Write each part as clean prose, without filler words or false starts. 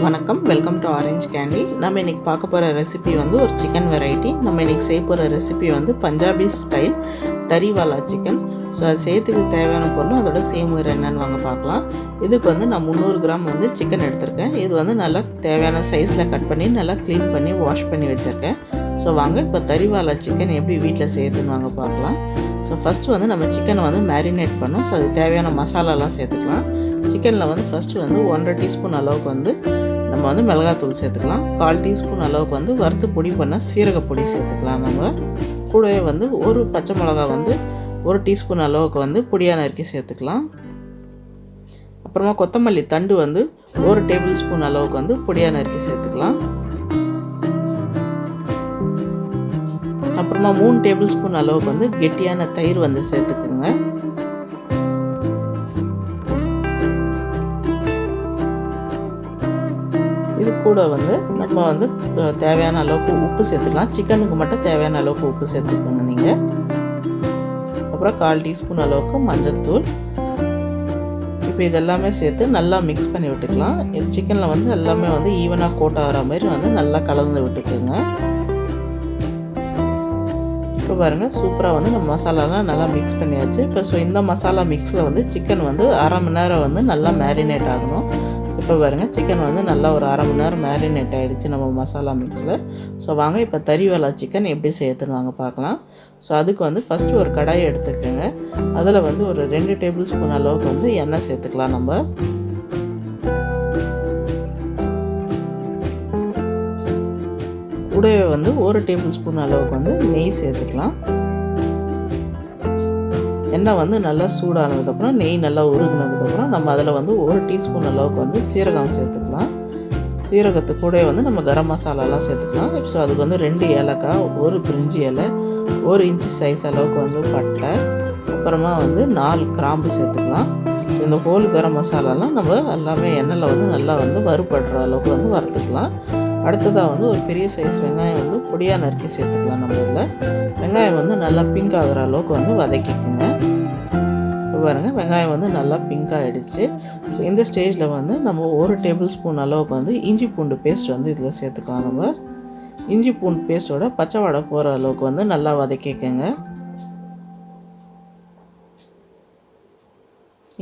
வணக்கம், welcome to orange candy. நம்ம இன்றைக்கி பார்க்க போகிற ரெசிபி வந்து ஒரு சிக்கன் வெரைட்டி. நம்ம இன்றைக்கி செய்ய போகிற ரெசிபி வந்து பஞ்சாபி ஸ்டைல் தரிவாலா சிக்கன். ஸோ அது செய்யறதுக்கு தேவையான பொருளும் அதோட செய்முறை என்னென்னு வாங்க பார்க்கலாம். இதுக்கு வந்து நான் 300 கிராம் வந்து சிக்கன் எடுத்திருக்கேன். இது வந்து நல்லா தேவையான சைஸில் கட் பண்ணி நல்லா க்ளீன் பண்ணி வாஷ் பண்ணி வச்சுருக்கேன். ஸோ வாங்க இப்போ தரிவாலா சிக்கன் எப்படி வீட்டில் செய்யுதுன்னு வாங்க பார்க்கலாம். ஸோ ஃபஸ்ட்டு வந்து நம்ம சிக்கனை வந்து மேரினேட் பண்ணோம். ஸோ அதுக்கு தேவையான மசாலாலாம் சேர்த்துக்கலாம். சிக்கனில் வந்து ஃபஸ்ட்டு வந்து 1.5 டீஸ்பூன் அளவுக்கு வந்து நம்ம வந்து மிளகாத்தூள் சேர்த்துக்கலாம். 1/4 டீஸ்பூன் அளவுக்கு வந்து வறுத்து பொடி பண்ண சீரகப்பொடி சேர்த்துக்கலாம். நம்ம கூடவே வந்து ஒரு பச்சை மிளகா வந்து 1 டீஸ்பூன் அளவுக்கு வந்து பொடியாக நறுக்கி சேர்த்துக்கலாம். அப்புறமா கொத்தமல்லி தண்டு வந்து 1 டேபிள் ஸ்பூன் அளவுக்கு வந்து பொடியாக நறுக்கி சேர்த்துக்கலாம். அப்புறமா 3 டேபிள் ஸ்பூன் அளவுக்கு வந்து கெட்டியான தயிர் வந்து சேர்த்துக்குங்க. இது கூட வந்து நம்ம வந்து தேவையான அளவுக்கு உப்பு சேர்த்துக்கலாம். சிக்கனுக்கு மட்டும் தேவையான அளவுக்கு உப்பு சேர்த்துக்கோங்க நீங்கள். அப்புறம் 1/4 டீஸ்பூன் அளவுக்கு மஞ்சள் தூள். இப்போ இதெல்லாமே சேர்த்து நல்லா மிக்ஸ் பண்ணி விட்டுக்கலாம். இது சிக்கனில் வந்து எல்லாமே வந்து ஈவனாக கோட் ஆகிற மாதிரி வந்து நல்லா கலந்து விட்டுக்குங்க. இப்போ பாருங்கள், சூப்பராக வந்து நம்ம மசாலாலாம் நல்லா மிக்ஸ் பண்ணியாச்சு. இப்போ இந்த மசாலா மிக்ஸில் வந்து சிக்கன் வந்து 1/2 மணி நேரம் வந்து நல்லா மேரினேட் ஆகணும். இப்போ பாருங்கள், சிக்கன் வந்து நல்லா ஒரு 1/2 மணி நேரம் மேரினேட் ஆகிடுச்சு நம்ம மசாலா மிக்ஸில். ஸோ வாங்க இப்போ தரிவாலா சிக்கன் எப்படி செய்யறதுன்னு வாங்க பார்க்கலாம். ஸோ அதுக்கு வந்து ஃபஸ்ட்டு ஒரு கடாயை எடுத்துக்கோங்க. அதில் வந்து ஒரு 2 டேபிள் ஸ்பூன் அளவுக்கு வந்து எண்ணெய் சேர்த்துக்கலாம். நம்ம கூடவே வந்து 1 டேபிள் ஸ்பூன் அளவுக்கு வந்து நெய் சேர்த்துக்கலாம். எண்ணெய் வந்து நல்லா சூடானதுக்கப்புறம் நெய் நல்லா உருகுனதுக்கப்புறம் நம்ம அதில் வந்து 1 டீஸ்பூன் அளவுக்கு வந்து சீரகம் சேர்த்துக்கலாம். சீரகத்து கூட வந்து நம்ம கரம் மசாலாலாம் சேர்த்துக்கலாம். ஸோ அதுக்கு வந்து 2 ஏலக்காய், 1 பிரிஞ்சி இலை, 1 இன்ச்சு சைஸ் அளவுக்கு வந்து பட்டை, அப்புறமா வந்து 4 கிராம்பு சேர்த்துக்கலாம். ஸோ இந்த ஹோல் கரம் மசாலாலாம் நம்ம எல்லாமே எண்ணெயில் வந்து நல்லா வந்து வறுபடுற அளவுக்கு வந்து வறுத்துக்கலாம். அடுத்ததாக வந்து ஒரு பெரிய சைஸ் வெங்காயம் வந்து பொடியாக நறுக்கி சேர்த்துக்கலாம். நம்ம இதில் வெங்காயம் வந்து நல்லா பிங்க் ஆகிற அளவுக்கு வந்து வதக்கிக்குங்க. இப்போ பாருங்கள், வெங்காயம் வந்து நல்லா பிங்க் ஆகிடுச்சு. ஸோ இந்த ஸ்டேஜில் வந்து நம்ம 1 டேபிள் ஸ்பூன் அளவுக்கு வந்து இஞ்சி பூண்டு பேஸ்ட் வந்து இதில் சேர்த்துக்கலாம். நம்ம இஞ்சி பூண்டு பேஸ்ட்டோட பச்சை வாடை போகிற அளவுக்கு வந்து நல்லா வதக்கிக்கங்க.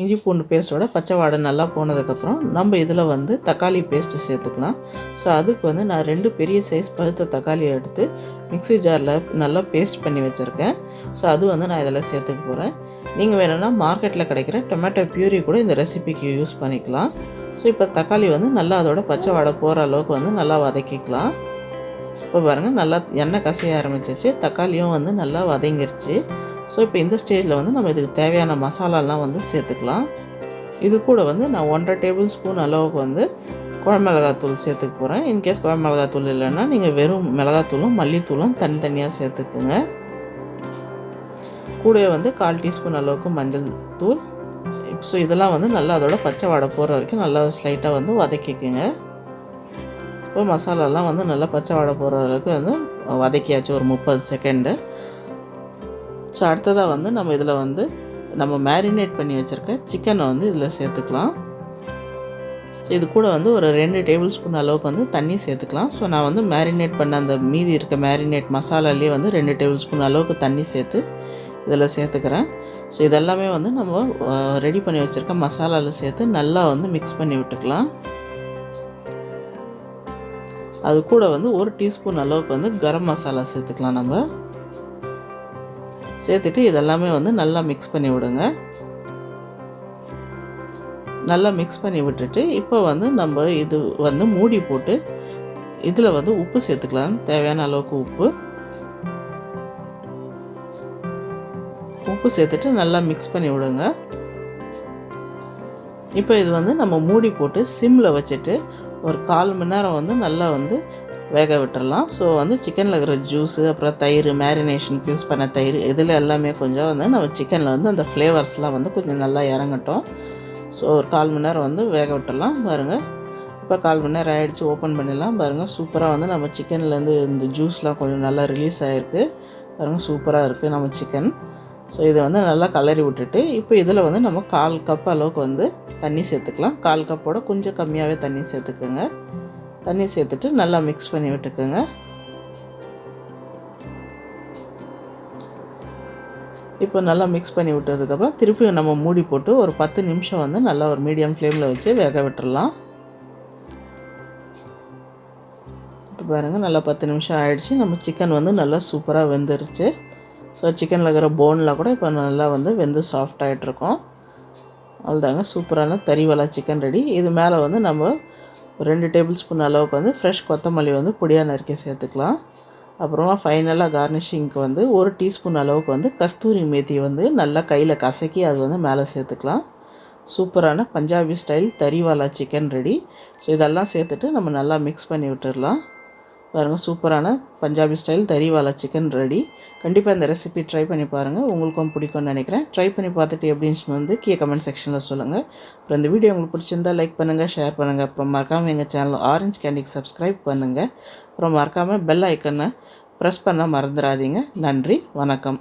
இஞ்சி பூண்டு பேஸ்ட்டோட பச்சை வாடை நல்லா போனதுக்கப்புறம் நம்ம இதில் வந்து தக்காளி பேஸ்ட்டு சேர்த்துக்கலாம். ஸோ அதுக்கு வந்து நான் 2 பெரிய சைஸ் பழுத்த தக்காளியை எடுத்து மிக்ஸி ஜாரில் நல்லா பேஸ்ட் பண்ணி வச்சுருக்கேன். ஸோ அது வந்து நான் இதில் சேர்த்துக்க போகிறேன். நீங்கள் வேணும்னா மார்க்கெட்டில் கிடைக்கிற டொமேட்டோ பியூரி கூட இந்த ரெசிபிக்கு யூஸ் பண்ணிக்கலாம். ஸோ இப்போ தக்காளி வந்து நல்லா அதோட பச்சை வாடை போகிற அளவுக்கு வந்து நல்லா வதக்கிக்கலாம். இப்போ பாருங்கள், நல்லா எண்ணெய் கசைய ஆரம்பிச்சிச்சு, தக்காளியும் வந்து நல்லா வதங்கிருச்சு. ஸோ இப்போ இந்த ஸ்டேஜில் வந்து நம்ம இதுக்கு தேவையான மசாலாலாம் வந்து சேர்த்துக்கலாம். இது கூட வந்து நான் 1.5 டேபிள் ஸ்பூன் அளவுக்கு வந்து குழம்புமிளகாத்தூள் சேர்த்துக்க போகிறேன். இன்கேஸ் குழம்புமிளகாத்தூள் இல்லைன்னா நீங்கள் வெறும் மிளகாத்தூளும் மல்லித்தூளும் தனித்தனியாக சேர்த்துக்குங்க. கூடவே வந்து 1/4 டீஸ்பூன் அளவுக்கு மஞ்சள் தூள். ஸோ இதெல்லாம் வந்து நல்லா அதோட பச்சை வாடை போகிற வரைக்கும் நல்லா ஸ்லைட்டாக வந்து வதக்கிக்குங்க. இப்போ மசாலாலாம் வந்து நல்லா பச்சை வாடை போகிற அளவுக்கு வந்து வதக்கியாச்சு ஒரு 30 செகண்டு. ஸோ அடுத்ததாக வந்து நம்ம இதில் வந்து நம்ம மேரினேட் பண்ணி வச்சுருக்க சிக்கனை வந்து இதில் சேர்த்துக்கலாம். இது கூட வந்து ஒரு 2 டேபிள் ஸ்பூன் அளவுக்கு வந்து தண்ணி சேர்த்துக்கலாம். ஸோ நான் வந்து மேரினேட் பண்ண அந்த மீதி இருக்க மேரினேட் மசாலாலேயே வந்து 2 டேபிள் ஸ்பூன் அளவுக்கு தண்ணி சேர்த்து இதில் சேர்த்துக்கிறேன். ஸோ இதெல்லாமே வந்து நம்ம ரெடி பண்ணி வச்சுருக்க மசாலாவில் சேர்த்து நல்லா வந்து மிக்ஸ் பண்ணி விட்டுக்கலாம். அது கூட வந்து 1 டீஸ்பூன் அளவுக்கு வந்து கரம் மசாலா சேர்த்துக்கலாம். நம்ம சேர்த்துட்டு இதெல்லாமே வந்து நல்லா மிக்ஸ் பண்ணி விடுங்க. நல்லா மிக்ஸ் பண்ணி விட்டுட்டு இப்போ வந்து நம்ம இது வந்து மூடி போட்டு இதில் வந்து உப்பு சேர்த்துக்கலாம். தேவையான அளவுக்கு உப்பு சேர்த்துட்டு நல்லா மிக்ஸ் பண்ணி விடுங்க. இப்போ இது வந்து நம்ம மூடி போட்டு சிம்மில் வச்சுட்டு ஒரு 1/4 மணி நேரம் வந்து நல்லா வந்து வேக விட்டுடலாம். ஸோ வந்து சிக்கனில் இருக்கிற ஜூஸு, அப்புறம் தயிர், மேரினேஷனுக்கு யூஸ் பண்ண தயிர், இதில் எல்லாமே கொஞ்சம் வந்து நம்ம சிக்கனில் வந்து அந்த ஃப்ளேவர்ஸ்லாம் வந்து கொஞ்சம் நல்லா இறங்கட்டும். ஸோ ஒரு 1/4 மணி நேரம் வந்து வேக விட்டுடலாம். பாருங்கள், இப்போ 1/4 மணி நேரம் ஆகிடுச்சு. ஓப்பன் பண்ணிடலாம். பாருங்கள், சூப்பராக வந்து நம்ம சிக்கன்லேருந்து இந்த ஜூஸ்லாம் கொஞ்சம் நல்லா ரிலீஸ் ஆகிருக்கு. பாருங்கள், சூப்பராக இருக்குது நம்ம சிக்கன். ஸோ இதை வந்து நல்லா கலரி விட்டுட்டு இப்போ இதில் வந்து நம்ம 1/4 கப் அளவுக்கு வந்து தண்ணி சேர்த்துக்கலாம். 1/4 கப்போட கொஞ்சம் கம்மியாகவே தண்ணி சேர்த்துக்கோங்க. தண்ணி சேர்த்துட்டு நல்லா மிக்ஸ் பண்ணி விட்டுக்குங்க. இப்போ நல்லா மிக்ஸ் பண்ணி விட்டதுக்கப்புறம் திருப்பியும் நம்ம மூடி போட்டு ஒரு 10 நிமிஷம் வந்து நல்லா ஒரு மீடியம் ஃப்ளேமில் வச்சு வேக விட்டுறலாம். இப்போ பாருங்கள் நல்லா 10 நிமிஷம் ஆகிடுச்சு. நம்ம சிக்கன் வந்து நல்லா சூப்பராக வெந்துருச்சு. ஸோ சிக்கனில் இருக்கிற போன்லாம் கூட இப்போ நல்லா வந்து வெந்து சாஃப்ட் ஆகிட்ருக்கோம். அவ்வளோதாங்க, சூப்பரான தரிவாலா சிக்கன் ரெடி. இது மேலே வந்து நம்ம 2 டேபிள் ஸ்பூன் அளவுக்கு வந்து ஃப்ரெஷ் கொத்தமல்லி வந்து பொடியாக நறுக்கி சேர்த்துக்கலாம். அப்புறமா ஃபைனலாக கார்னிஷிங்க்கு வந்து 1 டீஸ்பூன் அளவுக்கு வந்து கஸ்தூரி மேத்தி வந்து நல்லா கையில் கசக்கி அது வந்து மேலே சேர்த்துக்கலாம். சூப்பரான பஞ்சாபி ஸ்டைல் தரிவாலா சிக்கன் ரெடி. ஸோ இதெல்லாம் சேர்த்துட்டு நம்ம நல்லா மிக்ஸ் பண்ணி விட்டுடலாம். பாருங்கள், சூப்பரான பஞ்சாபி ஸ்டைல் தரிவாலா சிக்கன் ரெடி. கண்டிப்பாக இந்த ரெசிபி ட்ரை பண்ணி பாருங்கள், உங்களுக்கும் பிடிக்கும்னு நினைக்கிறேன். ட்ரை பண்ணி பார்த்துட்டு எப்படின்னு வந்து கீழே கமெண்ட் செக்ஷனில் சொல்லுங்கள். அப்புறம் இந்த வீடியோ உங்களுக்கு பிடிச்சிருந்தா லைக் பண்ணுங்கள், ஷேர் பண்ணுங்கள். அப்புறம் மறக்காமல் எங்கள் சேனல் ஆரஞ்ச் கேண்டிக்கு சப்ஸ்கிரைப் பண்ணுங்கள். அப்புறம் மறக்காமல் பெல் ஐக்கனை ப்ரெஸ் பண்ண மறந்துடாதீங்க. நன்றி, வணக்கம்.